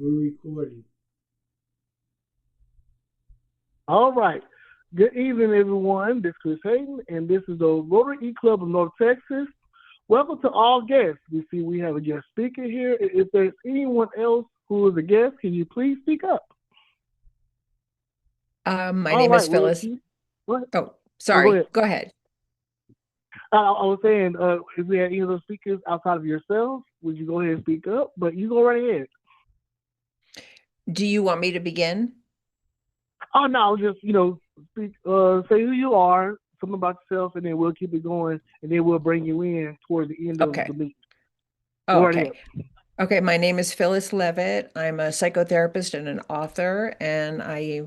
We're recording. All right. Good evening, everyone. This is Chris Hayden, and this is the Rotary E Club of North Texas. Welcome to all guests. We see we have a guest speaker here. If there's anyone else who is a guest, can you please speak up? My All name is right. Well, Phyllis. what? Oh, Oh, go sorry. ahead. Go ahead. I was saying, if we had any other speakers outside of yourselves, would you go ahead and speak up? But you go right ahead. Do you want me to begin? Oh no, just speak, say who you are, something about yourself, and then we'll keep it going, and then we'll bring you in towards the end of Okay. the meeting. Oh, Go right okay. ahead. Okay, my name is Phyllis Levitt. I'm a psychotherapist and an author, and I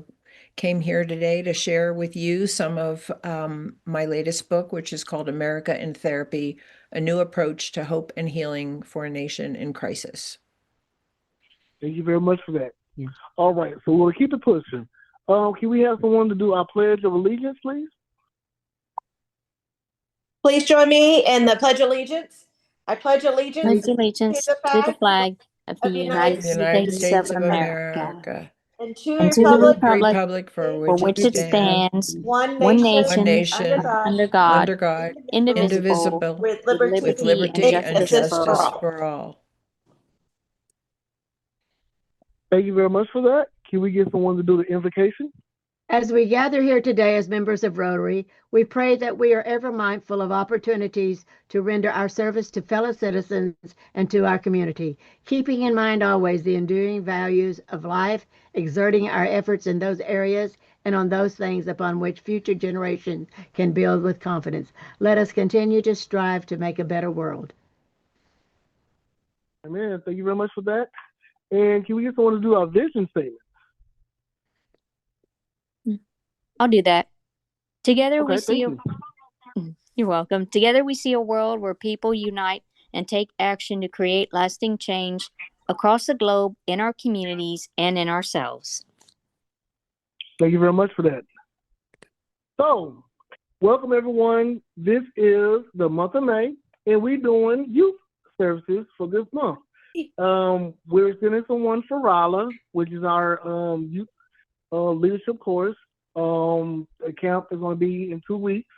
came here today to share with you some of my latest book, which is called America in Therapy, A New Approach to Hope and Healing for a Nation in Crisis. Thank you very much for that. All right, so we'll keep it pushing. Can we have someone to do our Pledge of Allegiance, please? Please join me in the Pledge of Allegiance. I pledge allegiance Pledge allegiance to the to the flag flag of the of the United United The United States States States of of America America, and to and the to the and republic the republic republic for for which it which it stands, stands, one one one nation nation, under nation, God, under God, under God, indivisible, indivisible, indivisible, with with liberty with liberty and liberty and and justice for justice for justice all. all. for all. Thank you very much for that. Can we get someone to do the invocation? As we gather here today as members of Rotary, we pray that we are ever mindful of opportunities to render our service to fellow citizens and to our community, keeping in mind always the enduring values of life, exerting our efforts in those areas and on those things upon which future generations can build with confidence. Let us continue to strive to make a better world. Amen. Thank you very much for that. And can we get someone to do our vision statement? I'll do that. Together we Okay, see thank you. You're welcome. Together we see a world where people unite and take action to create lasting change across the globe, in our communities, and in ourselves. Thank you very much for that. So, welcome everyone. This is the month of May, and we're doing youth services for this month. We're sending someone for Rala, which is our youth leadership course. The camp is going to be in 2 weeks.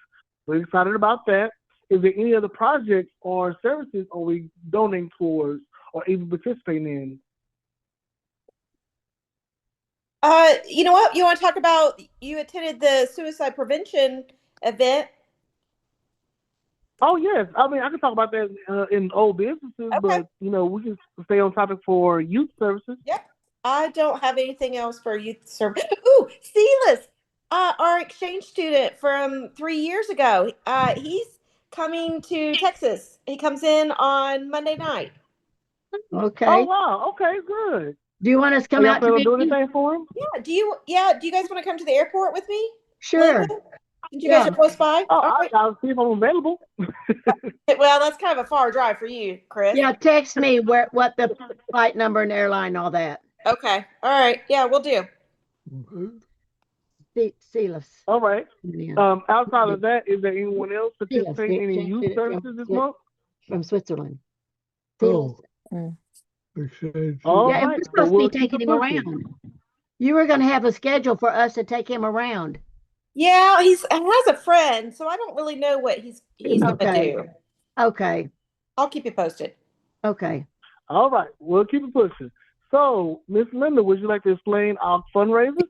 We're excited about that. Is there any other projects or services are we donating towards or even participating in? You know what? You want to talk about, you attended the suicide prevention event. Oh yes, I mean I can talk about that in old businesses, Okay. but we can stay on topic for youth services. Yep. I don't have anything else for youth service. Ooh, Silas, our exchange student from 3 years ago. He's coming to Texas. He comes in on Monday night. Oh Okay. wow, okay, good. Do you want us to Are come y'all out to planning on meet doing you? anything for him? Yeah. Do you guys want to come to the airport with me? Sure. Linda? Since you guys Yeah. are close by? Oh, All right. I'll see if I'm available. Well, that's kind of a far drive for you, Chris. Yeah, text me what the flight number and airline, all that. Okay. All right. Yeah, we'll do. Silas. All right. Yeah. Outside of that, is there anyone else Silas, participating in the any exchange youth student services this month? from Switzerland. Oh, Mm. exchange. All Yeah, and right, we're so supposed to we'll be keep taking it him pushing. around. You were going to have a schedule for us to take him around. Yeah, he has a friend, so I don't really know what he's gonna Okay. do. Okay. I'll keep you posted. Okay. All right, we'll keep it pushing. So, Miss Linda, would you like to explain our fundraiser?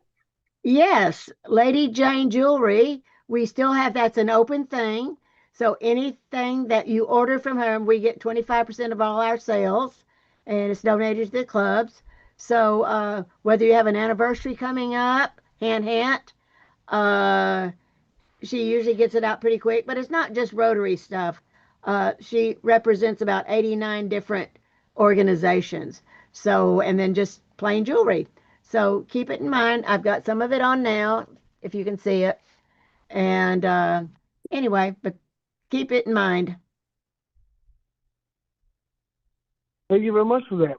Yes, Lady Jane Jewelry. We still have, that's an open thing. So anything that you order from her, we get 25% of all our sales, and it's donated to the clubs. So whether you have an anniversary coming up, hint, uh, she usually gets it out pretty quick, but it's not just Rotary stuff. She represents about 89 different organizations. So, and then just plain jewelry. So keep it in mind. I've got some of it on now, if you can see it. And anyway, but keep it in mind. Thank you very much for that.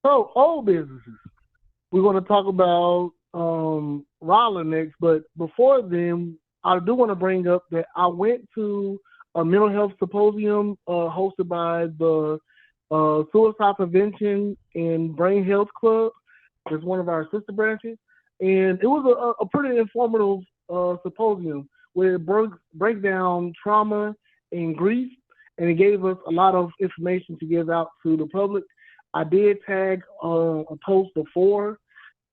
So, old businesses. We're going to talk about Rollin next, but before then, I do want to bring up that I went to a mental health symposium hosted by the Suicide Prevention and Brain Health Club is one of our sister branches. And it was a pretty informative symposium where it break down trauma and grief, and it gave us a lot of information to give out to the public. I did tag a post before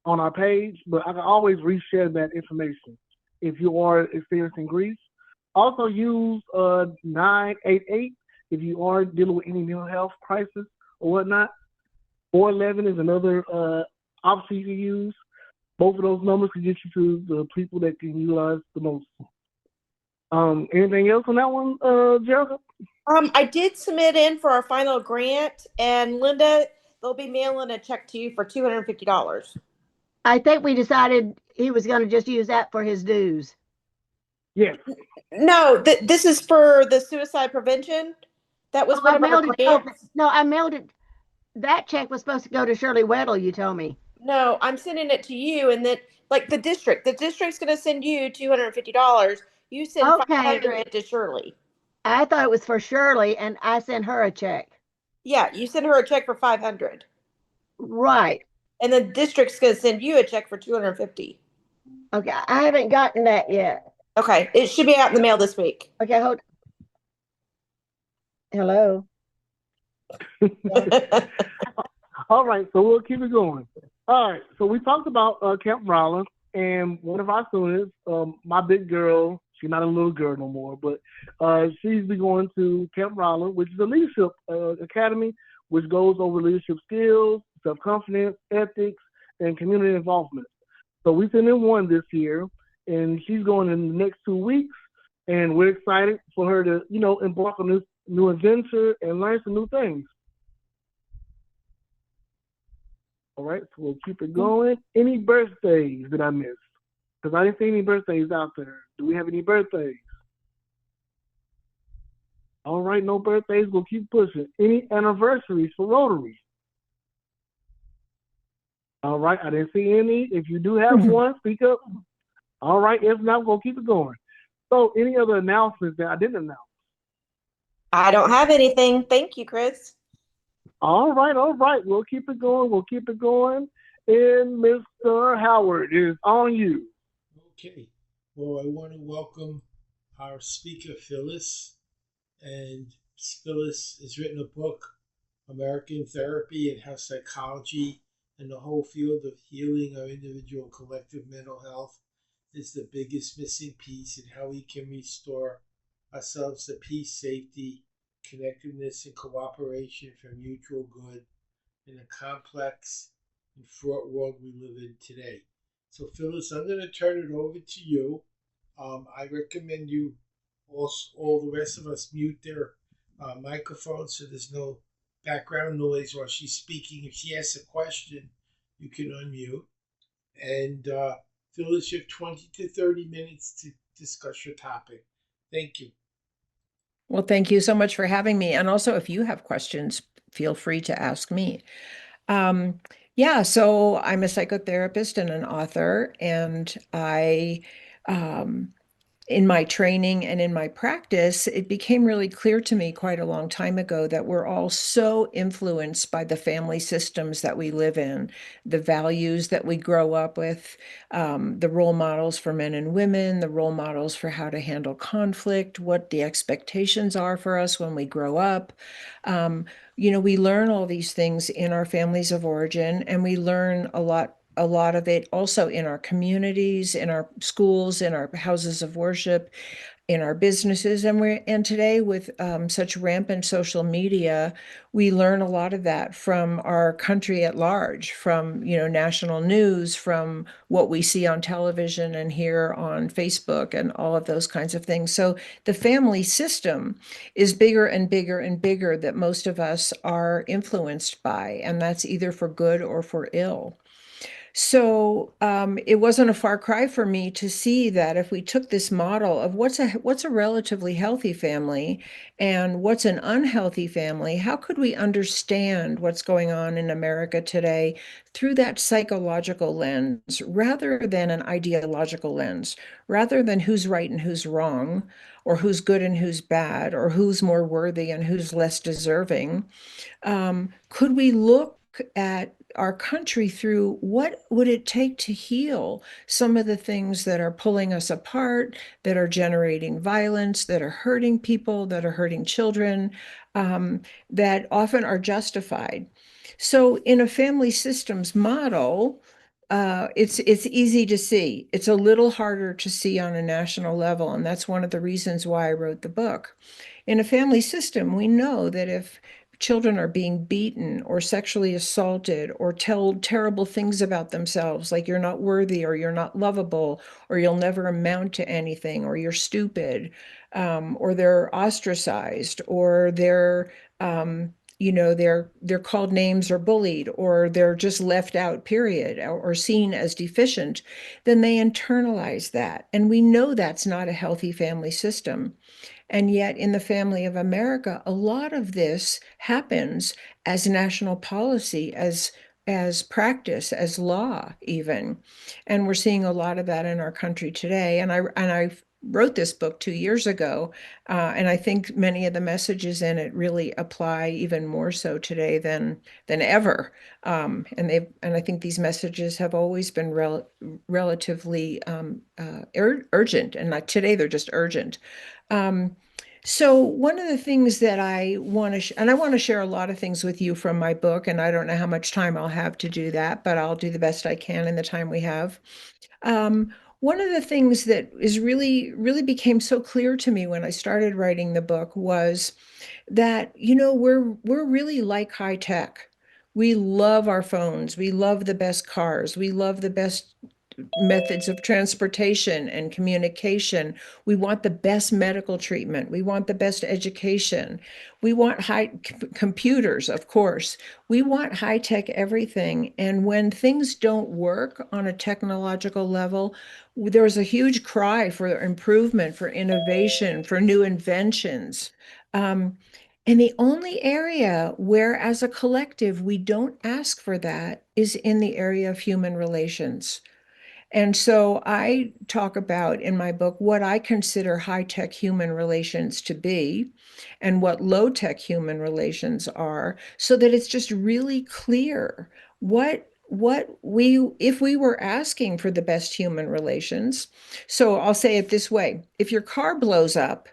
on our page, but I can always reshare that information if you are experiencing grief. Also use 988 if you are dealing with any mental health crisis or whatnot. 411 is another option you can use. Both of those numbers can get you to the people that can utilize the most. Anything else on that one, Jerica? I did submit in for our final grant, and Linda, they'll be mailing a check to you for $250. I think we decided he was going to just use that for his dues. Yes. No, this is for the suicide prevention. That was one of our grants. No, I mailed it. That check was supposed to go to Shirley Weddle, you told me. No, I'm sending it to you, and then like the district's going to send you $250. You send Okay. $500 to Shirley. I thought it was for Shirley, and I sent her a check. Yeah, you send her a check for $500, Right. and the district's going to send you a check for $250. Okay, I haven't gotten that yet. Okay, it should be out in the mail this week. Okay, hold. Hello. All right, so we'll keep it going. All right, so we talked about Camp Rollins, and one of our students, my big girl, she's not a little girl no more, but she's been going to Camp Rollins, which is a leadership academy, which goes over leadership skills, self-confidence, ethics, and community involvement. So we sent in one this year, and she's going in the next 2 weeks, and we're excited for her to, embark on this new adventure and learn some new things. All right, so we'll keep it going. Any birthdays that I missed? Because I didn't see any birthdays out there. Do we have any birthdays? All right, no birthdays. We'll keep pushing. Any anniversaries for Rotary? All right, I didn't see any. If you do have one, speak up. All right, if not, we'll keep it going. So any other announcements that I didn't announce? I don't have anything. Thank you, Chris. All right. We'll keep it going. And Mr. Howard is on you. Okay. Well, I want to welcome our speaker, Phyllis. And Phyllis has written a book, American Therapy and How Psychology and the Whole Field of Healing Our Individual and Collective Mental Health is the biggest missing piece in how we can restore ourselves to peace, safety, connectedness, and cooperation for mutual good in a complex and fraught world we live in today. So, Phyllis, I'm going to turn it over to you. I recommend you all the rest of us mute their microphones so there's no background noise while she's speaking. If she asks a question, you can unmute. And Phyllis, you have 20 to 30 minutes to discuss your topic. Thank you. Well, thank you so much for having me. And also, if you have questions, feel free to ask me. So I'm a psychotherapist and an author, and I, in my training and in my practice, it became really clear to me quite a long time ago that we're all so influenced by the family systems that we live in, the values that we grow up with, the role models for men and women, the role models for how to handle conflict, what the expectations are for us when we grow up. We learn all these things in our families of origin, and we learn a lot of it also in our communities, in our schools, in our houses of worship, in our businesses. And today with such rampant social media, we learn a lot of that from our country at large, from, national news, from what we see on television and hear on Facebook and all of those kinds of things. So the family system is bigger and bigger and bigger that most of us are influenced by, and that's either for good or for ill. So it wasn't a far cry for me to see that if we took this model of what's a relatively healthy family and what's an unhealthy family, how could we understand what's going on in America today through that psychological lens rather than an ideological lens, rather than who's right and who's wrong, or who's good and who's bad, or who's more worthy and who's less deserving? Could we look at our country through what would it take to heal some of the things that are pulling us apart, that are generating violence, that are hurting people, that are hurting children, that often are justified? So in a family systems model, it's easy to see. It's a little harder to see on a national level, and that's one of the reasons why I wrote the book. In a family system, we know that if children are being beaten or sexually assaulted or told terrible things about themselves, like you're not worthy or you're not lovable or you'll never amount to anything or you're stupid, or they're ostracized or they're called names or bullied or they're just left out, period, or seen as deficient, then they internalize that. And we know that's not a healthy family system. And yet, in the family of America, a lot of this happens as national policy, as practice, as law, even. And we're seeing a lot of that in our country today. And I wrote this book 2 years ago, and I think many of the messages in it really apply even more so today than ever. And I think these messages have always been relatively urgent, and not today they're just urgent. So one of the things that I want to, and I want to share a lot of things with you from my book, and I don't know how much time I'll have to do that, but I'll do the best I can in the time we have. One of the things that is really became so clear to me when I started writing the book was that, we're really like high tech. We love our phones. We love the best cars. We love the best methods of transportation and communication. We want the best medical treatment. We want the best education. We want computers, of course. We want high tech everything. And when things don't work on a technological level, there's a huge cry for improvement, for innovation, for new inventions. And the only area where, as a collective, we don't ask for that is in the area of human relations. And so I talk about in my book what I consider high-tech human relations to be and what low-tech human relations are, so that it's just really clear what we, if we were asking for the best human relations. So I'll say it this way: if your car blows up,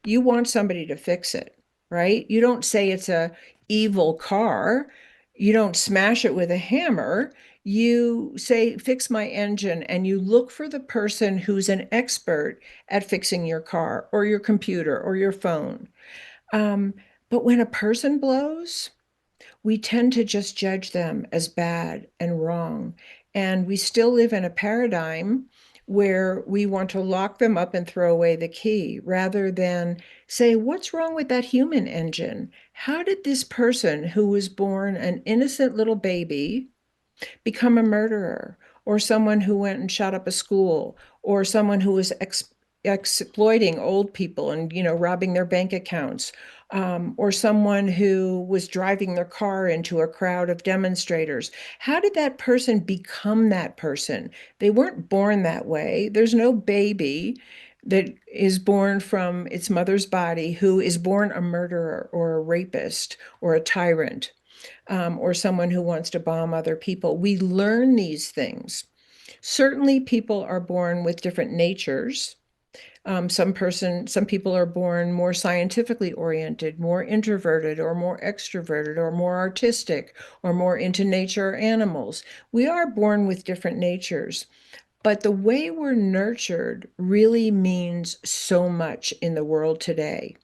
you want somebody to fix it, right? You don't say it's a evil car. You don't smash it with a hammer. You say, fix my engine, and you look for the person who's an expert at fixing your car or your computer or your phone. Um, but when a person blows, we tend to just judge them as bad and wrong. And we still live in a paradigm where we want to lock them up and throw away the key rather than say, what's wrong with that human engine? How did this person who was born an innocent little baby become a murderer, or someone who went and shot up a school, or someone who was exploiting old people and robbing their bank accounts, or someone who was driving their car into a crowd of demonstrators? How did that person become that person? They weren't born that way. There's no baby that is born from its mother's body who is born a murderer or a rapist or a tyrant, or someone who wants to bomb other people. We learn these things. Certainly, people are born with different natures. Some people are born more scientifically oriented, more introverted, or more extroverted, or more artistic, or more into nature or animals. We are born with different natures. But the way we're nurtured really means so much in the world today.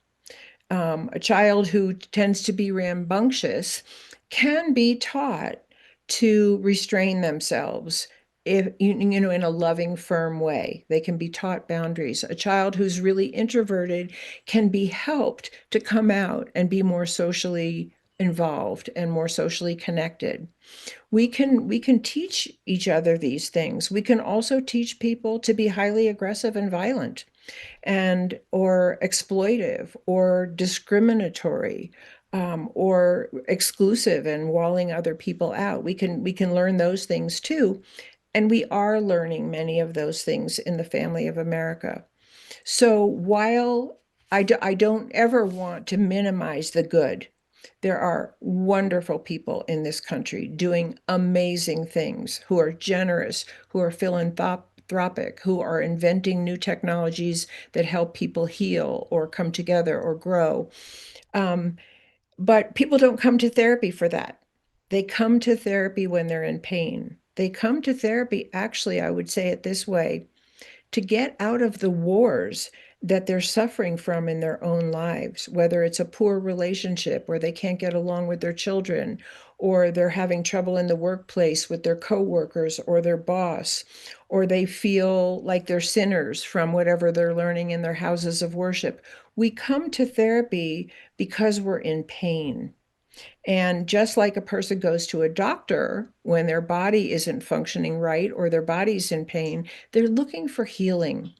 A child who tends to be rambunctious can be taught to restrain themselves, if in a loving, firm way. They can be taught boundaries. A child who's really introverted can be helped to come out and be more socially involved and more socially connected. We can teach each other these things. We can also teach people to be highly aggressive and violent and or exploitive or discriminatory, or exclusive and walling other people out. We can learn those things too. And we are learning many of those things in the family of America. So while I don't ever want to minimize the good, there are wonderful people in this country doing amazing things, who are generous, who are philanthropic, who are inventing new technologies that help people heal or come together or grow. Um, but people don't come to therapy for that. They come to therapy when they're in pain. They come to therapy, actually, I would say it this way, to get out of the wars that they're suffering from in their own lives, whether it's a poor relationship where they can't get along with their children, or they're having trouble in the workplace with their coworkers or their boss, or they feel like they're sinners from whatever they're learning in their houses of worship. We come to therapy because we're in pain. And just like a person goes to a doctor when their body isn't functioning right or their body's in pain, they're looking for healing.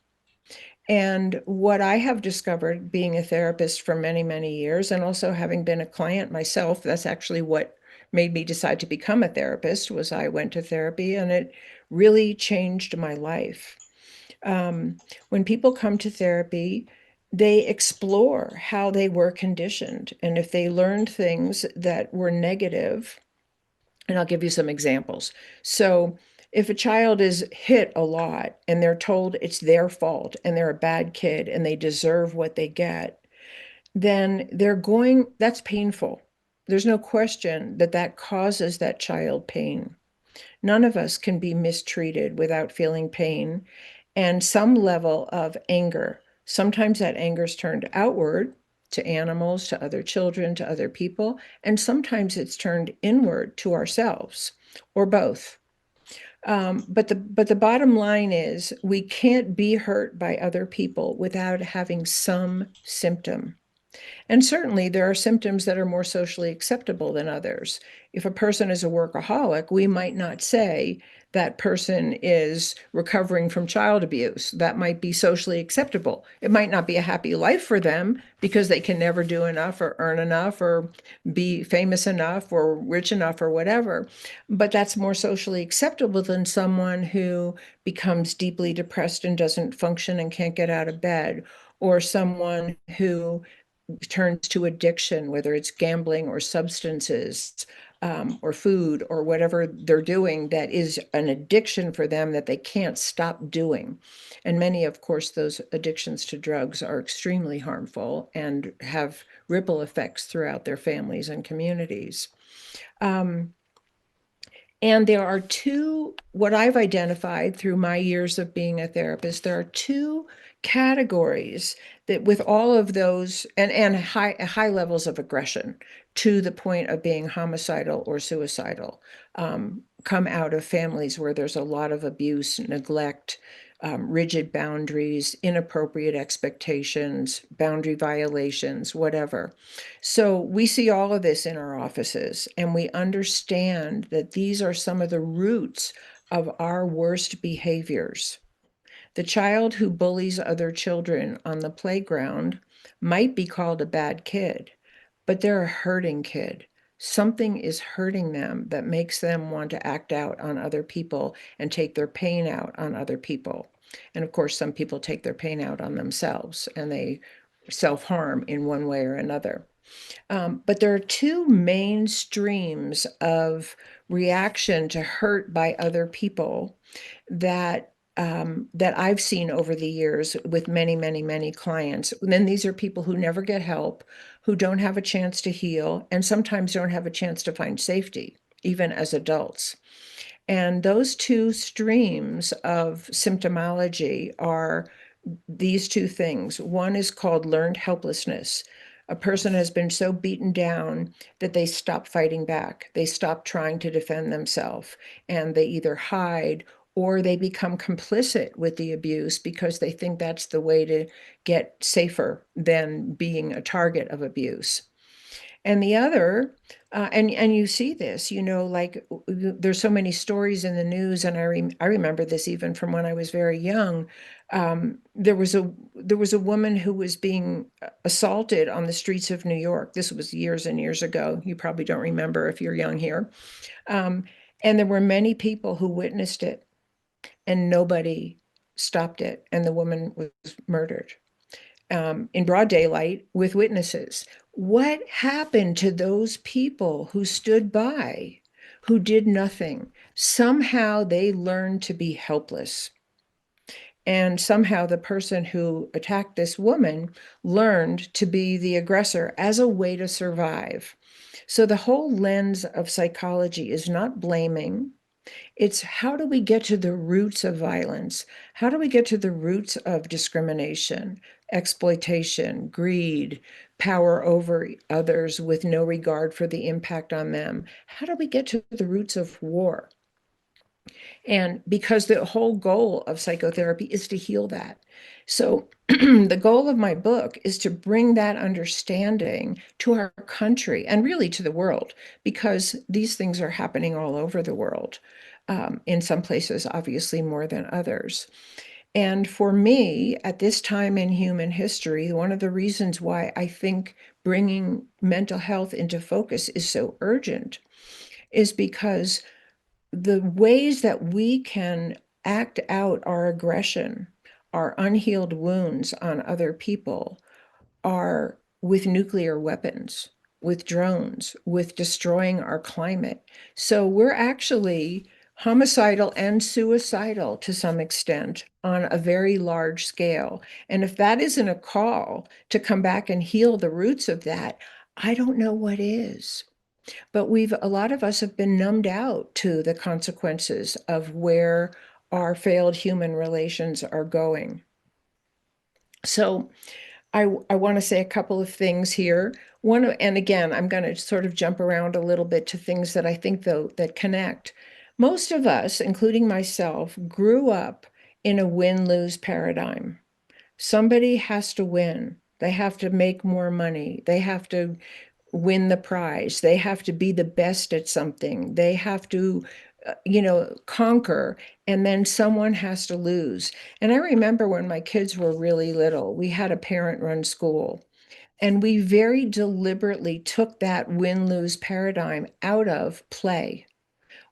And what I have discovered being a therapist for many, many years, and also having been a client myself, that's actually what made me decide to become a therapist, was I went to therapy and it really changed my life. When people come to therapy, they explore how they were conditioned. And if they learned things that were negative, and I'll give you some examples. So, if a child is hit a lot and they're told it's their fault and they're a bad kid and they deserve what they get, then that's painful. There's no question that that causes that child pain. None of us can be mistreated without feeling pain and some level of anger. Sometimes that anger is turned outward to animals, to other children, to other people, and sometimes it's turned inward to ourselves, or both. But the bottom line is we can't be hurt by other people without having some symptom. And certainly there are symptoms that are more socially acceptable than others. If a person is a workaholic, we might not say that person is recovering from child abuse. That might be socially acceptable. It might not be a happy life for them because they can never do enough or earn enough or be famous enough or rich enough or whatever. But that's more socially acceptable than someone who becomes deeply depressed and doesn't function and can't get out of bed, or someone who turns to addiction, whether it's gambling or substances, or food or whatever they're doing that is an addiction for them that they can't stop doing. And many, of course, those addictions to drugs are extremely harmful and have ripple effects throughout their families and communities. And there are what I've identified through my years of being a therapist, there are two categories that, with all of those and high levels of aggression to the point of being homicidal or suicidal, come out of families where there's a lot of abuse, neglect, rigid boundaries, inappropriate expectations, boundary violations, whatever. So we see all of this in our offices, and we understand that these are some of the roots of our worst behaviors. The child who bullies other children on the playground might be called a bad kid, but they're a hurting kid. Something is hurting them that makes them want to act out on other people and take their pain out on other people. And of course, some people take their pain out on themselves and they self-harm in one way or another. But there are two main streams of reaction to hurt by other people that that I've seen over the years with many, many, many clients. And then these are people who never get help, who don't have a chance to heal, and sometimes don't have a chance to find safety, even as adults. And those two streams of symptomology are these two things. One is called learned helplessness. A person has been so beaten down that they stop fighting back. They stop trying to defend themselves, and they either hide or they become complicit with the abuse because they think that's the way to get safer than being a target of abuse. And the other, and you see this, like there's so many stories in the news, and I remember this even from when I was very young. There was a woman who was being assaulted on the streets of New York. This was years and years ago. You probably don't remember if you're young here. And there were many people who witnessed it, and nobody stopped it, and the woman was murdered in broad daylight with witnesses. What happened to those people who stood by, who did nothing? Somehow they learned to be helpless. And somehow the person who attacked this woman learned to be the aggressor as a way to survive. So the whole lens of psychology is not blaming. It's how do we get to the roots of violence? How do we get to the roots of discrimination, exploitation, greed, power over others with no regard for the impact on them? How do we get to the roots of war? And because the whole goal of psychotherapy is to heal that. So the goal of my book is to bring that understanding to our country and really to the world, because these things are happening all over the world. In some places, obviously more than others. And for me, at this time in human history, one of the reasons why I think bringing mental health into focus is so urgent is because the ways that we can act out our aggression, our unhealed wounds on other people, are with nuclear weapons, with drones, with destroying our climate. So we're actually homicidal and suicidal to some extent on a very large scale. And if that isn't a call to come back and heal the roots of that, I don't know what is. But a lot of us have been numbed out to the consequences of where our failed human relations are going. So I want to say a couple of things here. And again, I'm going to sort of jump around a little bit to things that I think, though, that connect. Most of us, including myself, grew up in a win-lose paradigm. Somebody has to win. They have to make more money. They have to win the prize. They have to be the best at something. They have to, conquer, and then someone has to lose. And I remember when my kids were really little, we had a parent-run school, and we very deliberately took that win-lose paradigm out of play.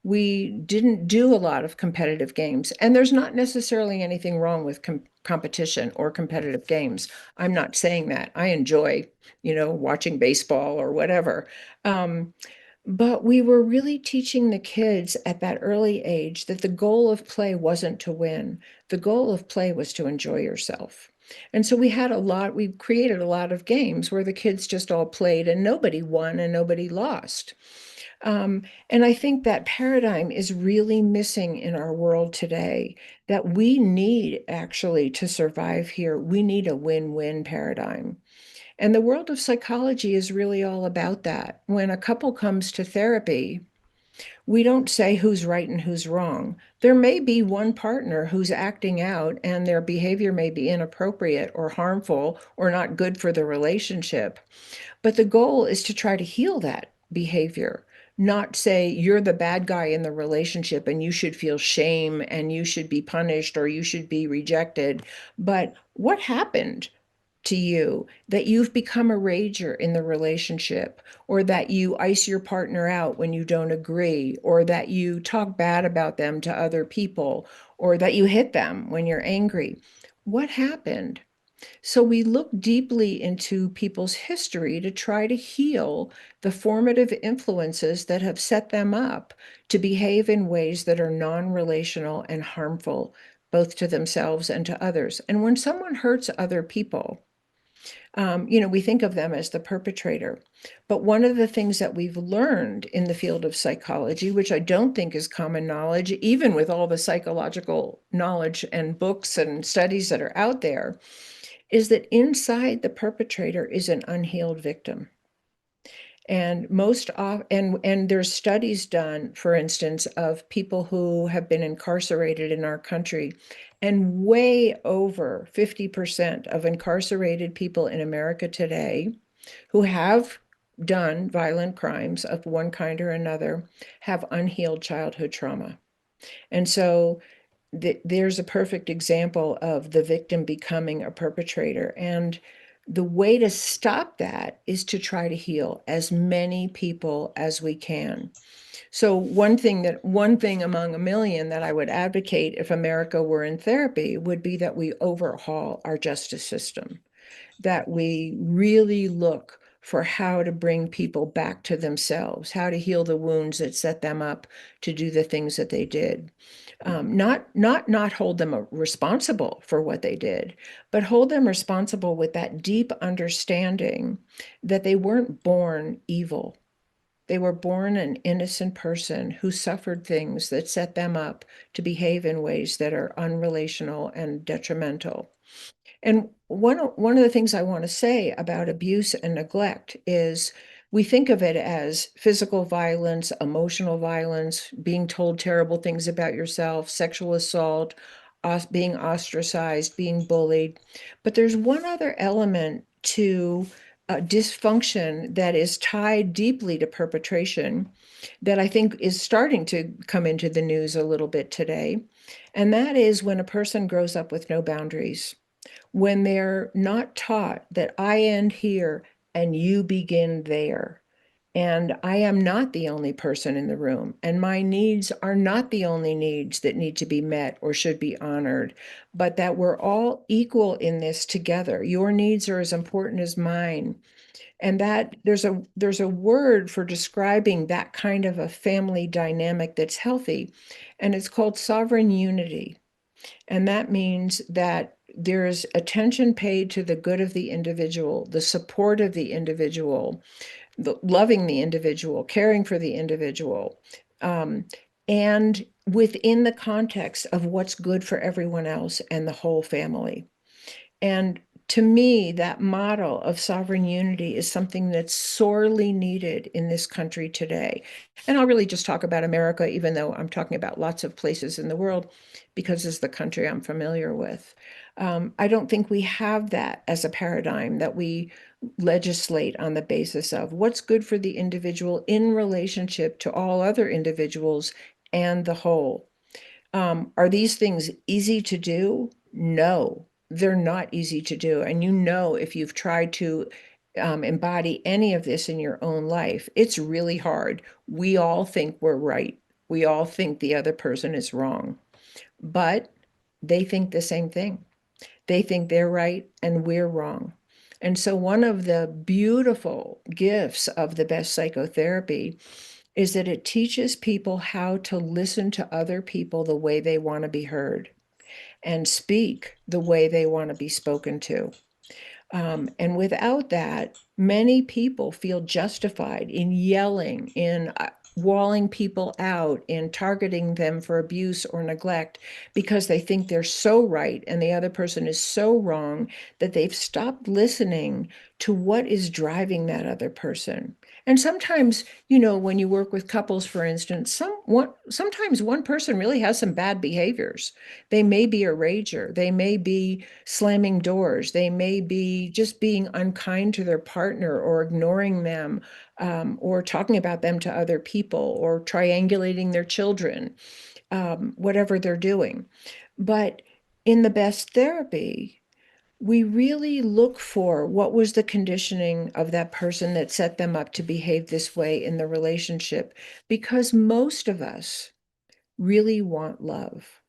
We didn't do a lot of competitive games, and there's not necessarily anything wrong with competition or competitive games. I'm not saying that. I enjoy, watching baseball or whatever. But we were really teaching the kids at that early age that the goal of play wasn't to win. The goal of play was to enjoy yourself. And so we created a lot of games where the kids just all played and nobody won and nobody lost. And I think that paradigm is really missing in our world today, that we need actually to survive here. We need a win-win paradigm. And the world of psychology is really all about that. When a couple comes to therapy, we don't say who's right and who's wrong. There may be one partner who's acting out and their behavior may be inappropriate or harmful or not good for the relationship. But the goal is to try to heal that behavior, not say you're the bad guy in the relationship and you should feel shame and you should be punished or you should be rejected. But what happened to you that you've become a rager in the relationship, or that you ice your partner out when you don't agree, or that you talk bad about them to other people, or that you hit them when you're angry? What happened? So we look deeply into people's history to try to heal the formative influences that have set them up to behave in ways that are non-relational and harmful, both to themselves and to others. And when someone hurts other people, we think of them as the perpetrator. But one of the things that we've learned in the field of psychology, which I don't think is common knowledge, even with all the psychological knowledge and books and studies that are out there, is that inside the perpetrator is an unhealed victim. And there's studies done, for instance, of people who have been incarcerated in our country, and way over 50% of incarcerated people in America today who have done violent crimes of one kind or another have unhealed childhood trauma. And so there's a perfect example of the victim becoming a perpetrator. And the way to stop that is to try to heal as many people as we can. So one thing among a million that I would advocate if America were in therapy would be that we overhaul our justice system, that we really look for how to bring people back to themselves, how to heal the wounds that set them up to do the things that they did. Not hold them responsible for what they did, but hold them responsible with that deep understanding that they weren't born evil. They were born an innocent person who suffered things that set them up to behave in ways that are unrelational and detrimental. And one of the things I want to say about abuse and neglect is we think of it as physical violence, emotional violence, being told terrible things about yourself, sexual assault, being ostracized, being bullied. But there's one other element to dysfunction that is tied deeply to perpetration that I think is starting to come into the news a little bit today. And that is when a person grows up with no boundaries, when they're not taught that I end here and you begin there. And I am not the only person in the room, and my needs are not the only needs that need to be met or should be honored, but that we're all equal in this together. Your needs are as important as mine. And that there's a word for describing that kind of a family dynamic that's healthy, and it's called sovereign unity. And that means that there's attention paid to the good of the individual, the support of the individual, loving the individual, caring for the individual, and within the context of what's good for everyone else and the whole family. And to me, that model of sovereign unity is something that's sorely needed in this country today. And I'll really just talk about America, even though I'm talking about lots of places in the world, because it's the country I'm familiar with. I don't think we have that as a paradigm that we legislate on the basis of what's good for the individual in relationship to all other individuals and the whole. Are these things easy to do? No, they're not easy to do. And if you've tried to embody any of this in your own life, it's really hard. We all think we're right. We all think the other person is wrong, but they think the same thing. They think they're right and we're wrong. And so one of the beautiful gifts of the best psychotherapy is that it teaches people how to listen to other people the way they want to be heard and speak the way they want to be spoken to. And without that, many people feel justified in yelling, in walling people out, in targeting them for abuse or neglect because they think they're so right and the other person is so wrong that they've stopped listening to what is driving that other person. And sometimes, when you work with couples, for instance, sometimes one person really has some bad behaviors. They may be a rager. They may be slamming doors. They may be just being unkind to their partner or ignoring them, or talking about them to other people or triangulating their children, whatever they're doing. But in the best therapy, we really look for what was the conditioning of that person that set them up to behave this way in the relationship, because most of us really want love.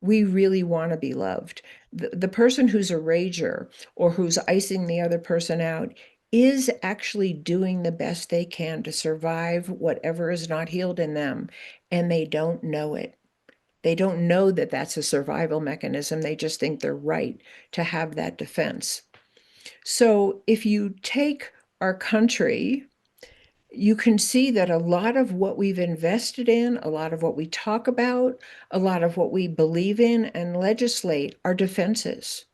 We really want to be loved. The person who's a rager or who's icing the other person out is actually doing the best they can to survive whatever is not healed in them, and they don't know it. They don't know that that's a survival mechanism. They just think they're right to have that defense. So if you take our country, you can see that a lot of what we've invested in, a lot of what we talk about, a lot of what we believe in and legislate are defenses.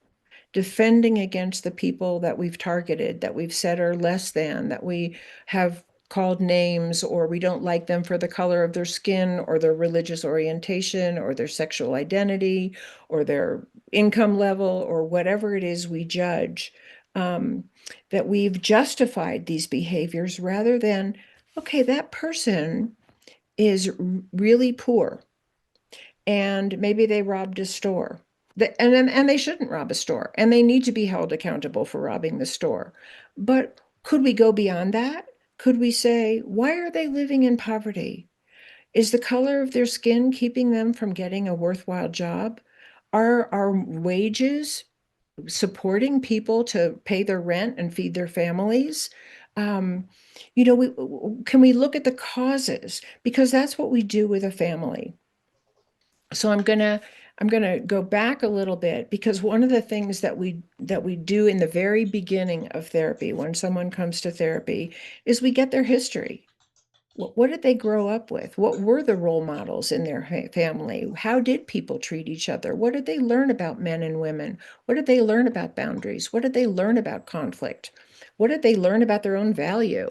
Defending against the people that we've targeted, that we've said are less than, that we have called names, or we don't like them for the color of their skin or their religious orientation or their sexual identity or their income level or whatever it is we judge. that we've justified these behaviors rather than, okay, that person is really poor and maybe they robbed a store. And they shouldn't rob a store, and they need to be held accountable for robbing the store. But could we go beyond that? Could we say, why are they living in poverty? Is the color of their skin keeping them from getting a worthwhile job? Are our wages supporting people to pay their rent and feed their families? Can we look at the causes? Because that's what we do with a family. So I'm gonna go back a little bit, because one of the things that we do in the very beginning of therapy, when someone comes to therapy, is we get their history. What did they grow up with? What were the role models in their family? How did people treat each other? What did they learn about men and women? What did they learn about boundaries? What did they learn about conflict? What did they learn about their own value?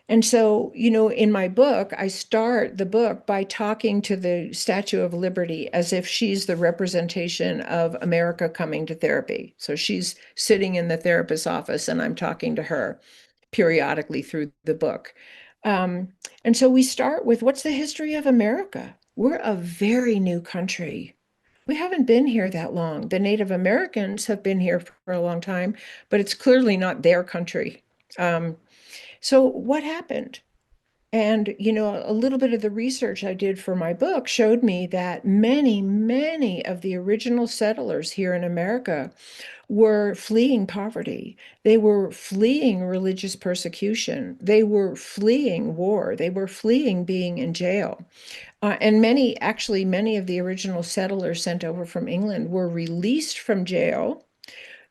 And so, in my book, I start the book by talking to the Statue of Liberty as if she's the representation of America coming to therapy. So she's sitting in the therapist's office and I'm talking to her periodically through the book. And so we start with, what's the history of America? We're a very new country. We haven't been here that long. The Native Americans have been here for a long time, but it's clearly not their country. So what happened? And, a little bit of the research I did for my book showed me that many, many of the original settlers here in America were fleeing poverty. They were fleeing religious persecution. They were fleeing war. They were fleeing being in jail. And many of the original settlers sent over from England were released from jail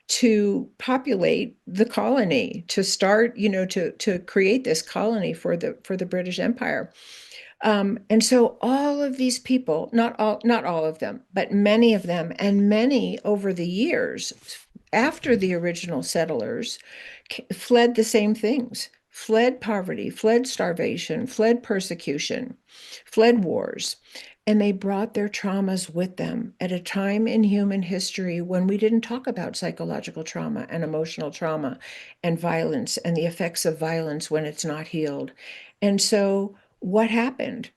to populate the colony, to start, to create this colony for the British Empire. And so all of these people, not all of them, but many of them, and many over the years after the original settlers, fled the same things, fled poverty, fled starvation, fled persecution, fled wars. And they brought their traumas with them at a time in human history when we didn't talk about psychological trauma and emotional trauma and violence and the effects of violence when it's not healed. And so what happened?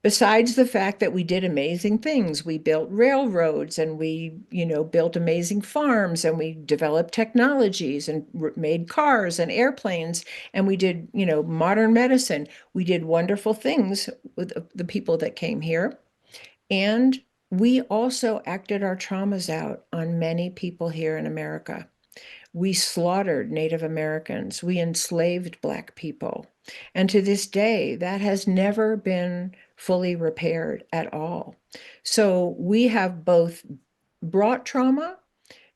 Besides the fact that we did amazing things, we built railroads and we, built amazing farms and we developed technologies and made cars and airplanes, and we did, modern medicine. We did wonderful things with the people that came here. And we also acted our traumas out on many people here in America. We slaughtered Native Americans. We enslaved Black people. And to this day, that has never been fully repaired at all. So we have both brought trauma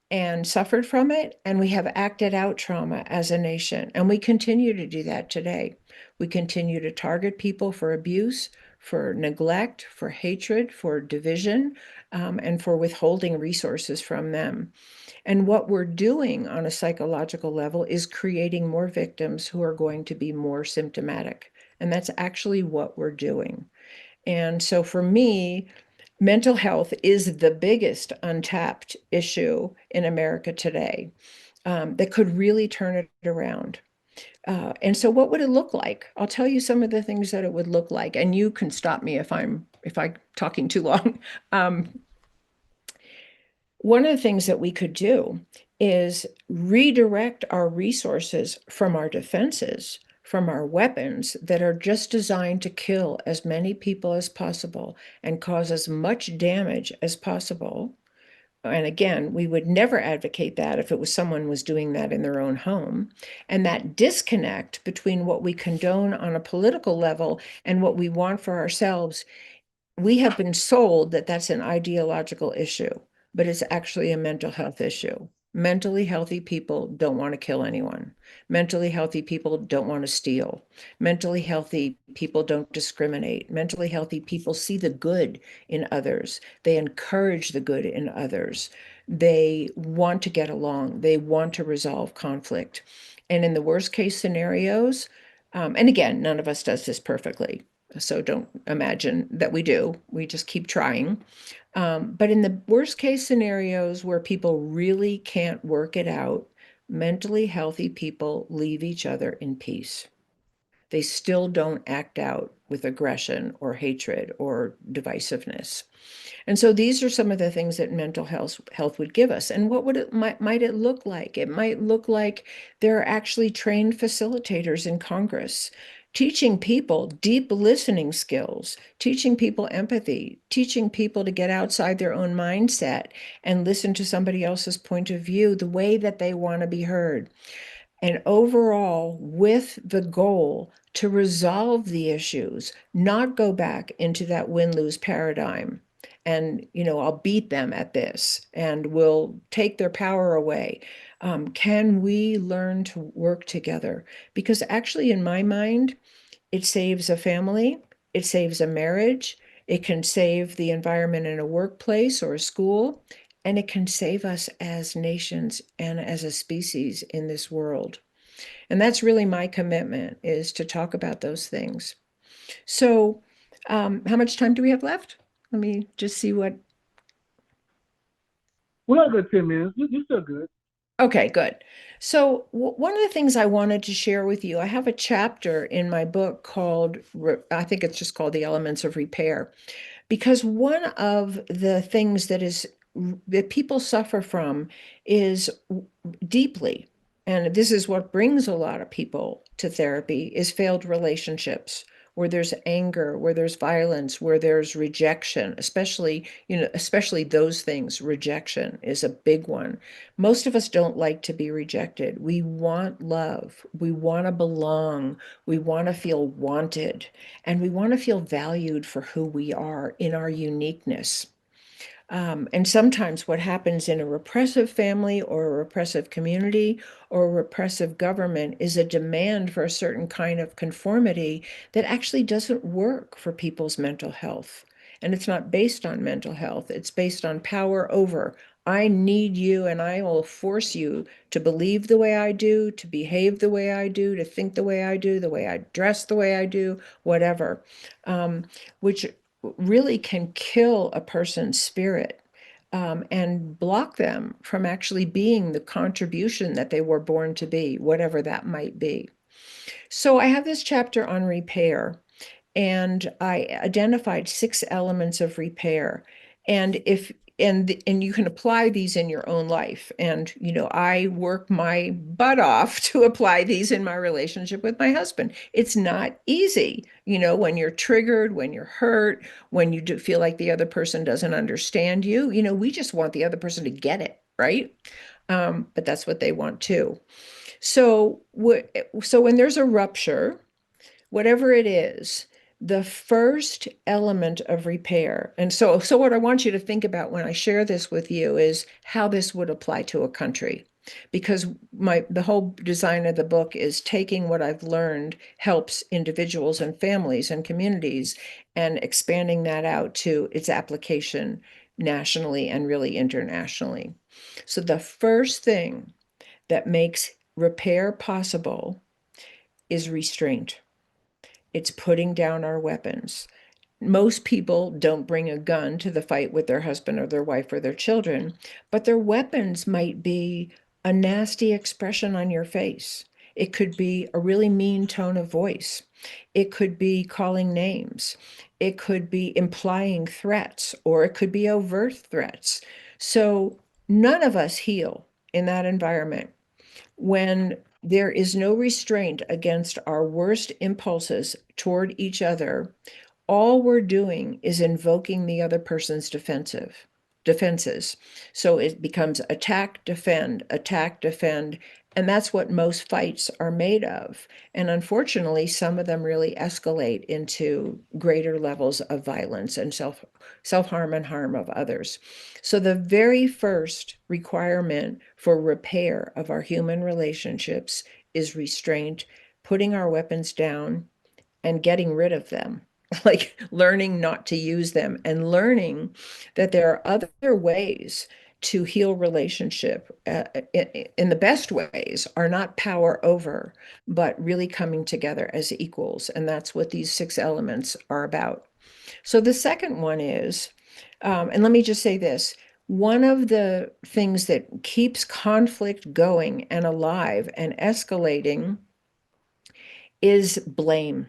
and suffered from it, and we have acted out trauma as a nation. And we continue to do that today. We continue to target people for abuse, for neglect, for hatred, for division, and for withholding resources from them. And what we're doing on a psychological level is creating more victims who are going to be more symptomatic. And that's actually what we're doing. And so for me, mental health is the biggest untapped issue in America today, that could really turn it around. And so what would it look like? I'll tell you some of the things that it would look like, and you can stop me if I'm talking too long. One of the things that we could do is redirect our resources from our defenses, from our weapons that are just designed to kill as many people as possible and cause as much damage as possible. And again, we would never advocate that if it was someone was doing that in their own home. And that disconnect between what we condone on a political level and what we want for ourselves, we have been sold that that's an ideological issue, but it's actually a mental health issue. Mentally healthy people don't want to kill anyone. Mentally healthy people don't want to steal. Mentally healthy people don't discriminate. Mentally healthy people see the good in others. They encourage the good in others. They want to get along. They want to resolve conflict. And in the worst case scenarios, and again, none of us does this perfectly. So don't imagine that we do. We just keep trying. But in the worst case scenarios where people really can't work it out, mentally healthy people leave each other in peace. They still don't act out with aggression or hatred or divisiveness. And so these are some of the things that mental health would give us. And what would it might it look like? It might look like there are actually trained facilitators in Congress teaching people deep listening skills, teaching people empathy, teaching people to get outside their own mindset and listen to somebody else's point of view the way that they want to be heard. And overall, with the goal to resolve the issues, not go back into that win-lose paradigm. And, I'll beat them at this and we'll take their power away. Can we learn to work together? Because actually, in my mind, it saves a family, it saves a marriage, it can save the environment in a workplace or a school, and it can save us as nations and as a species in this world. And that's really my commitment, is to talk about those things. So, how much time do we have left? Let me just see what. We got a good 10 minutes. You're still good. Okay, good. So, one of the things I wanted to share with you, I have a chapter in my book called, I think it's just called The Elements of Repair, because one of the things that people suffer from is deeply, and this is what brings a lot of people to therapy, is failed relationships, where there's anger, where there's violence, where there's rejection, especially those things. Rejection is a big one. Most of us don't like to be rejected. We want love. We want to belong. We want to feel wanted, and we want to feel valued for who we are in our uniqueness. And sometimes what happens in a repressive family or a repressive community or a repressive government is a demand for a certain kind of conformity that actually doesn't work for people's mental health. And it's not based on mental health, it's based on power over. I need you, and I will force you to believe the way I do, to behave the way I do, to think the way I do, the way I dress the way I do, whatever, which really can kill a person's spirit, and block them from actually being the contribution that they were born to be, whatever that might be. So I have this chapter on repair, and I identified 6 elements of repair. And if and you can apply these in your own life. And I work my butt off to apply these in my relationship with my husband. It's not easy, when you're triggered, when you're hurt, when you do feel like the other person doesn't understand you. We just want the other person to get it, right? But that's what they want too. So when there's a rupture, whatever it is, the first element of repair. And so what I want you to think about when I share this with you is how this would apply to a country. Because the whole design of the book is taking what I've learned helps individuals and families and communities, and expanding that out to its application nationally and really internationally. So the first thing that makes repair possible is restraint. It's putting down our weapons. Most people don't bring a gun to the fight with their husband or their wife or their children, but their weapons might be a nasty expression on your face. It could be a really mean tone of voice. It could be calling names. It could be implying threats, or it could be overt threats. So none of us heal in that environment. When there is no restraint against our worst impulses toward each other, all we're doing is invoking the other person's defenses. So it becomes attack, defend, and that's what most fights are made of. And unfortunately, some of them really escalate into greater levels of violence and self-harm and harm of others. So the very first requirement for repair of our human relationships is restraint, putting our weapons down and getting rid of them. Like learning not to use them, and learning that there are other ways to heal relationship in the best ways are not power over, but really coming together as equals. And that's what these 6 elements are about. So the second one is, and let me just say this, one of the things that keeps conflict going and alive and escalating is blame.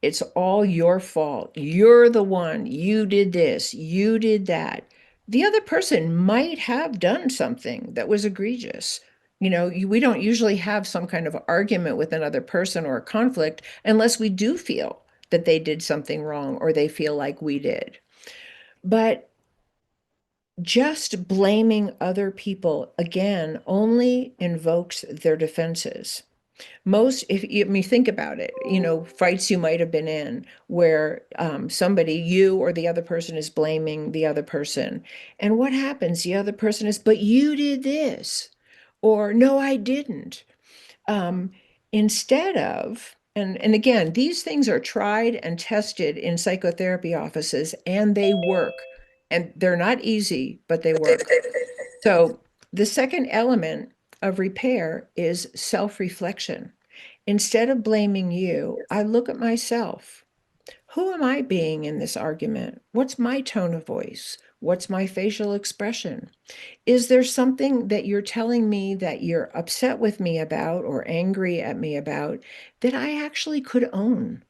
It's all your fault. You're the one. You did this. You did that. The other person might have done something that was egregious. We don't usually have some kind of argument with another person or a conflict unless we do feel that they did something wrong or they feel like we did. But just blaming other people, again, only invokes their defenses. If you think about it, fights you might have been in where somebody, you or the other person, is blaming the other person. And what happens? The other person is, but you did this, or no, I didn't. Instead of, and again, these things are tried and tested in psychotherapy offices, and they work. And they're not easy, but they work. So the second element of repair is self-reflection. Instead of blaming you, I look at myself. Who am I being in this argument? What's my tone of voice? What's my facial expression? Is there something that you're telling me that you're upset with me about or angry at me about that I actually could own?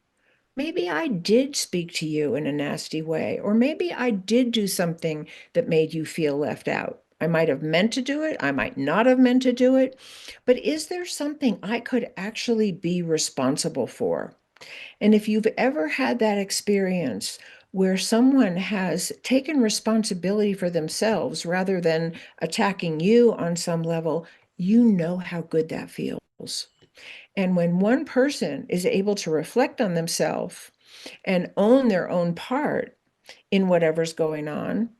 Maybe I did speak to you in a nasty way, or maybe I did do something that made you feel left out. I might have meant to do it. I might not have meant to do it. But is there something I could actually be responsible for? And if you've ever had that experience where someone has taken responsibility for themselves rather than attacking you on some level, you know how good that feels. And when one person is able to reflect on themselves and own their own part in whatever's going on,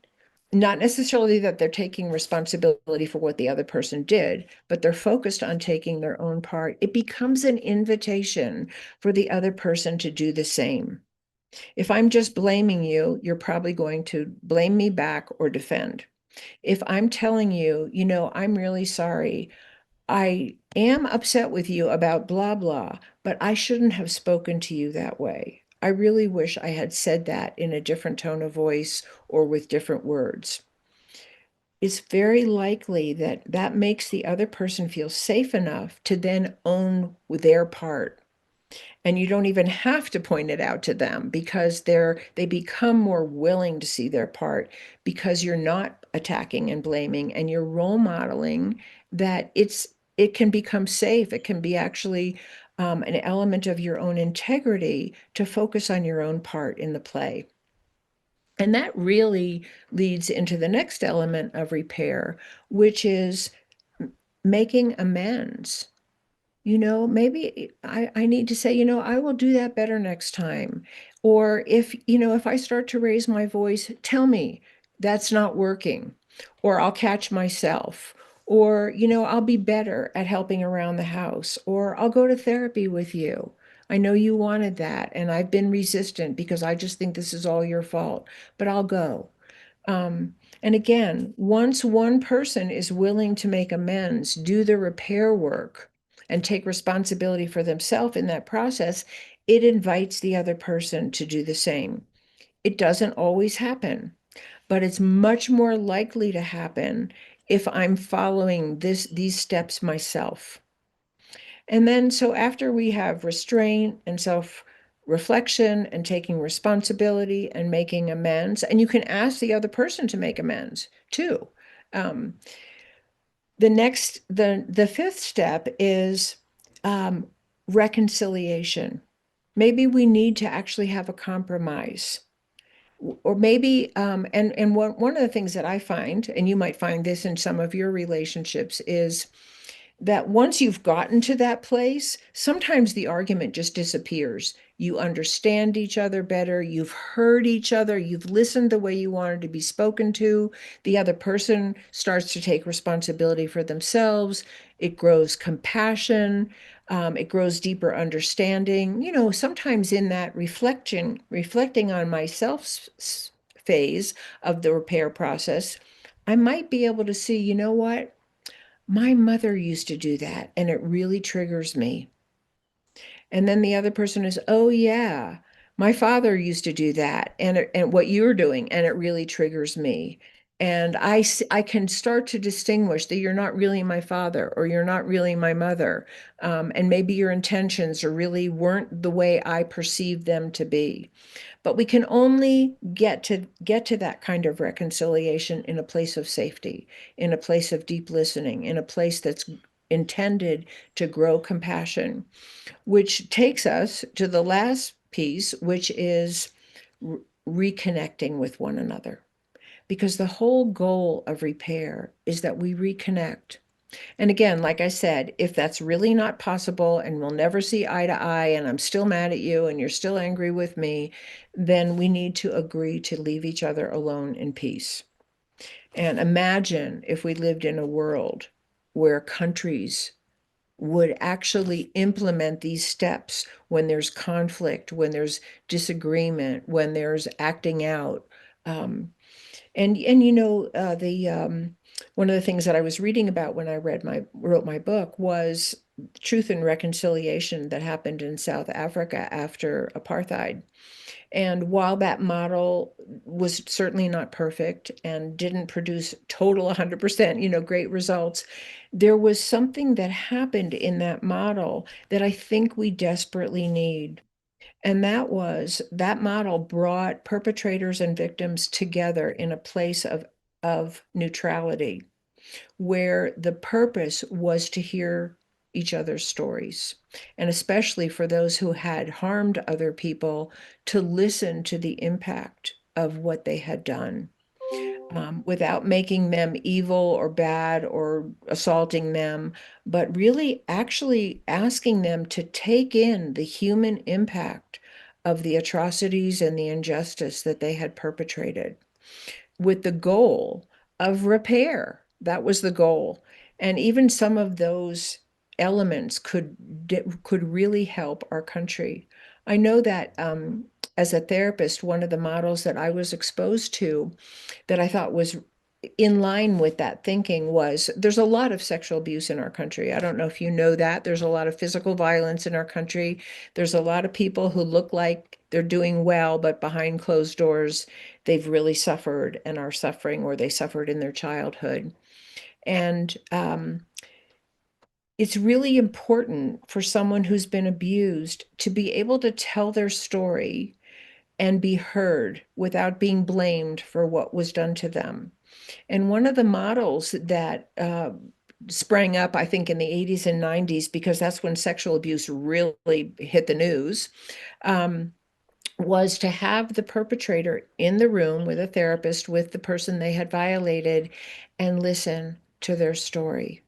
not necessarily that they're taking responsibility for what the other person did, but they're focused on taking their own part, it becomes an invitation for the other person to do the same. If I'm just blaming you, you're probably going to blame me back or defend. If I'm telling you, I'm really sorry, I am upset with you about blah, blah, but I shouldn't have spoken to you that way. I really wish I had said that in a different tone of voice or with different words. It's very likely that that makes the other person feel safe enough to then own their part. And you don't even have to point it out to them because they become more willing to see their part because you're not attacking and blaming and you're role modeling that it can become safe. It can be actually an element of your own integrity to focus on your own part in the play. And that really leads into the next element of repair, which is making amends. Maybe I need to say, I will do that better next time. Or if I start to raise my voice, tell me that's not working, or I'll catch myself, or, I'll be better at helping around the house, or I'll go to therapy with you. I know you wanted that, and I've been resistant because I just think this is all your fault, but I'll go. And again, once one person is willing to make amends, do the repair work, and take responsibility for themselves in that process, it invites the other person to do the same. It doesn't always happen, but it's much more likely to happen if I'm following these steps myself. And then, so after we have restraint and self-reflection and taking responsibility and making amends, and you can ask the other person to make amends too. The fifth step is reconciliation. Maybe we need to actually have a compromise. Or maybe, and one of the things that I find, and you might find this in some of your relationships, is that once you've gotten to that place, sometimes the argument just disappears. You understand each other better. You've heard each other. You've listened the way you wanted to be spoken to. The other person starts to take responsibility for themselves. It grows compassion. It grows deeper understanding. Sometimes in that reflecting on myself phase of the repair process, I might be able to see, you know what? My mother used to do that, and it really triggers me. And then the other person is, oh yeah, my father used to do that, and what you're doing, and it really triggers me. And I can start to distinguish that you're not really my father or you're not really my mother, and maybe your intentions or really weren't the way I perceived them to be. But we can only get to that kind of reconciliation in a place of safety, in a place of deep listening, in a place that's intended to grow compassion, which takes us to the last piece, which is reconnecting with one another. Because the whole goal of repair is that we reconnect. And again, like I said, if that's really not possible and we'll never see eye to eye and I'm still mad at you and you're still angry with me, then we need to agree to leave each other alone in peace. And imagine if we lived in a world where countries would actually implement these steps when there's conflict, when there's disagreement, when there's acting out. And you know, the one of the things that I was reading about when I wrote my book was Truth and Reconciliation that happened in South Africa after apartheid. And while that model was certainly not perfect and didn't produce total 100%, great results, there was something that happened in that model that I think we desperately need. And that model brought perpetrators and victims together in a place of neutrality, where the purpose was to hear each other's stories, and especially for those who had harmed other people, to listen to the impact of what they had done, without making them evil or bad or assaulting them, but really actually asking them to take in the human impact of the atrocities and the injustice that they had perpetrated, with the goal of repair. That was the goal. And even some of those elements could really help our country. I know that as a therapist, one of the models that I was exposed to that I thought was in line with that thinking was, there's a lot of sexual abuse in our country. I don't know if you know that. There's a lot of physical violence in our country. There's a lot of people who look like they're doing well, but behind closed doors, they've really suffered and are suffering, or they suffered in their childhood. And it's really important for someone who's been abused to be able to tell their story and be heard without being blamed for what was done to them. And one of the models that sprang up, I think, in the 80s and 90s, because that's when sexual abuse really hit the news, was to have the perpetrator in the room with a therapist, with the person they had violated, and listen to their story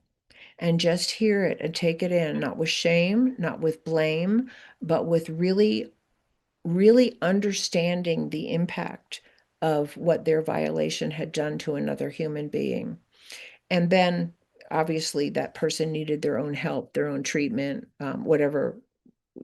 and just hear it and take it in, not with shame, not with blame, but with really, really understanding the impact of what their violation had done to another human being. And then obviously that person needed their own help, their own treatment, whatever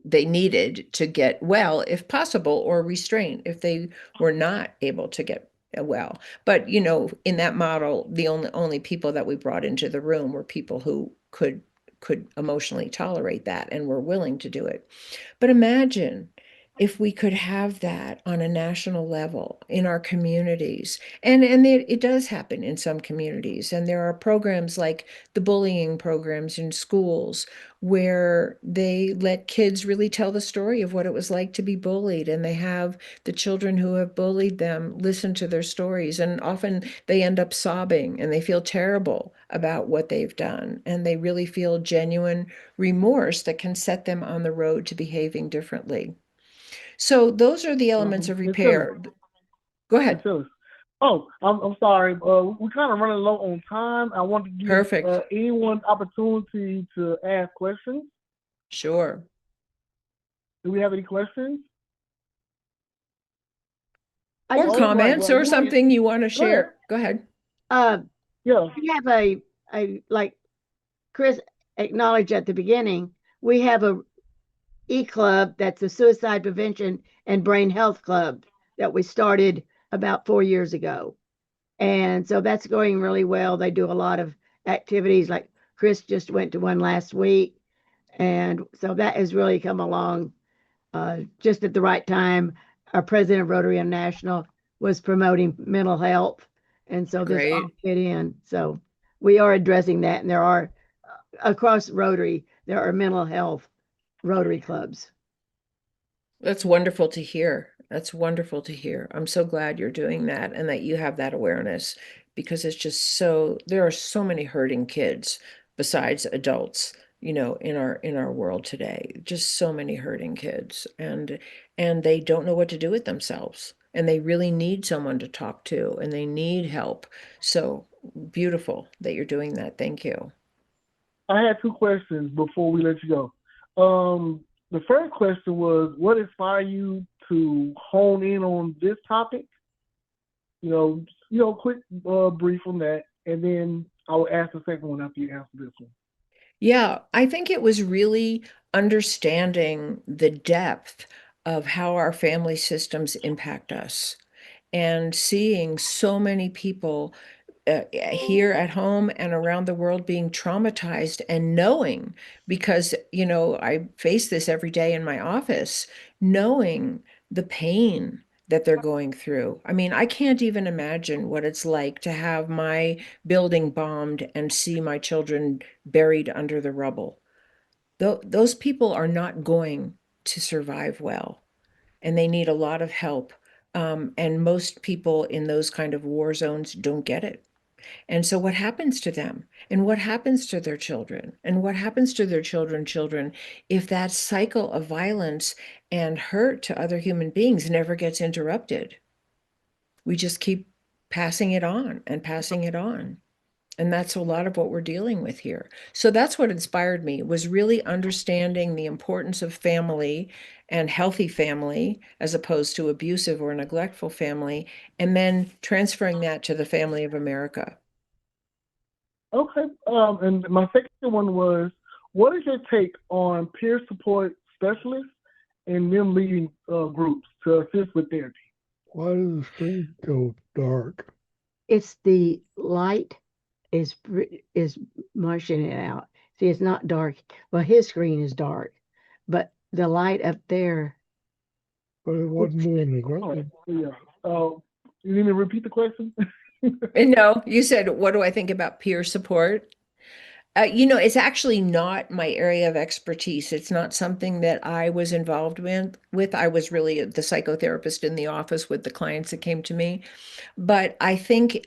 they needed to get well, if possible, or restraint if they were not able to get well. But in that model, the only people that we brought into the room were people who could emotionally tolerate that and were willing to do it. But imagine if we could have that on a national level in our communities. And it does happen in some communities. And there are programs like the bullying programs in schools, where they let kids really tell the story of what it was like to be bullied. And they have the children who have bullied them listen to their stories. And often they end up sobbing and they feel terrible about what they've done. And they really feel genuine remorse that can set them on the road to behaving differently. So those are the elements of Miss Phyllis, repair. Go Miss ahead. Phyllis. Oh, I'm sorry. We're kind of running low on time. I want to give Perfect. anyone opportunity to ask questions. Sure. Do we have any questions? I Or just All right. comments Well, or something you want to share. Go ahead. yeah. we have a like Chris acknowledged at the beginning, we have a e-club that's a suicide prevention and brain health club that we started about 4 years ago. And so that's going really well. They do a lot of activities, like Chris just went to one last week. And so that has really come along just at the right time. Our president of Rotary International was promoting mental health. And so this all Great. fit in. So we are addressing that. And there are, across Rotary, there are mental health Rotary clubs. That's wonderful to hear. That's wonderful to hear. I'm so glad you're doing that and that you have that awareness, because it's just so, there are so many hurting kids besides adults, you know, in our world today. Just so many hurting kids, and they don't know what to do with themselves, and they really need someone to talk to, and they need help. So beautiful that you're doing that. Thank you. I had two questions before we let you go. The first question was, what inspired you to hone in on this topic? Quick brief on that, and then I will ask the second one after you answer this one. Yeah, I think it was really understanding the depth of how our family systems impact us, and seeing so many people here at home and around the world being traumatized, and knowing, because, you know, I face this every day in my office, knowing the pain that they're going through. I mean, I can't even imagine what it's like to have my building bombed and see my children buried under the rubble. Those people are not going to survive well, and they need a lot of help. And most people in those kind of war zones don't get it. And so what happens to them, and what happens to their children, and what happens to their children, if that cycle of violence and hurt to other human beings never gets interrupted? We just keep passing it on and passing it on. And that's a lot of what we're dealing with here. So that's what inspired me, was really understanding the importance of family and healthy family, as opposed to abusive or neglectful family, and then transferring that to the family of America. Okay. And my second one was, what is your take on peer support specialists and them leading groups to assist with therapy? Why does the screen go dark? It's the light is mushing it out. See, it's not dark. Well, his screen is dark, but the light up there. But it wasn't doing Oh, nothing. yeah. You need me to repeat the question? And no, you said, what do I think about peer support? You know, it's actually not my area of expertise. It's not something that I was involved with. I was really the psychotherapist in the office with the clients that came to me. But I think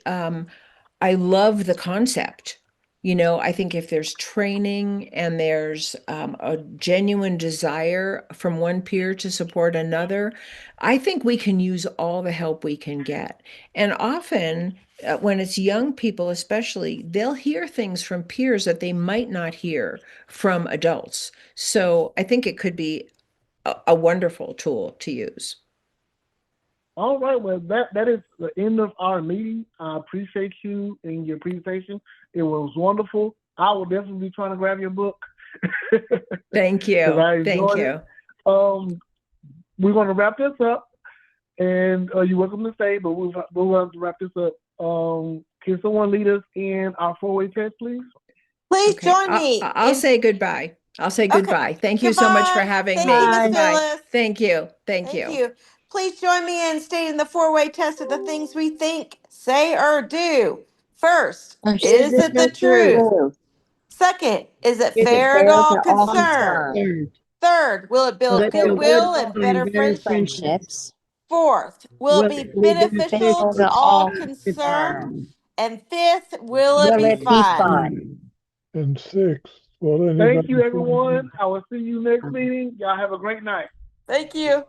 I love the concept. You know, I think if there's training and there's a genuine desire from one peer to support another, I think we can use all the help we can get. And often, when it's young people especially, they'll hear things from peers that they might not hear from adults. So I think it could be a wonderful tool to use. All right, well, that is the end of our meeting. I appreciate you and your presentation. It was wonderful. I will definitely be trying to grab your book. Thank you. 'Cause I Thank enjoyed you. it. We're going to wrap this up, and you're welcome to stay, but we're going to wrap this up. Can someone lead us in our four-way test, please? Please Okay, join me. I'll say goodbye. I'll say Okay. goodbye. Thank you so much for Goodbye. having Thank me. you, Miss Bye. Phyllis. Thank you. Thank Thank you. you. Please join me in stating the four-way test of the things we think, say, or do. First, is it the truth? Second, is it fair to all concerned? Third, will it build goodwill and better friendships? Friendships. Fourth, will it be beneficial to all concerned? And fifth, will it be fun? And 6. Well, Thank you, everyone. I will see you next meeting. Y'all have a great night. Thank you.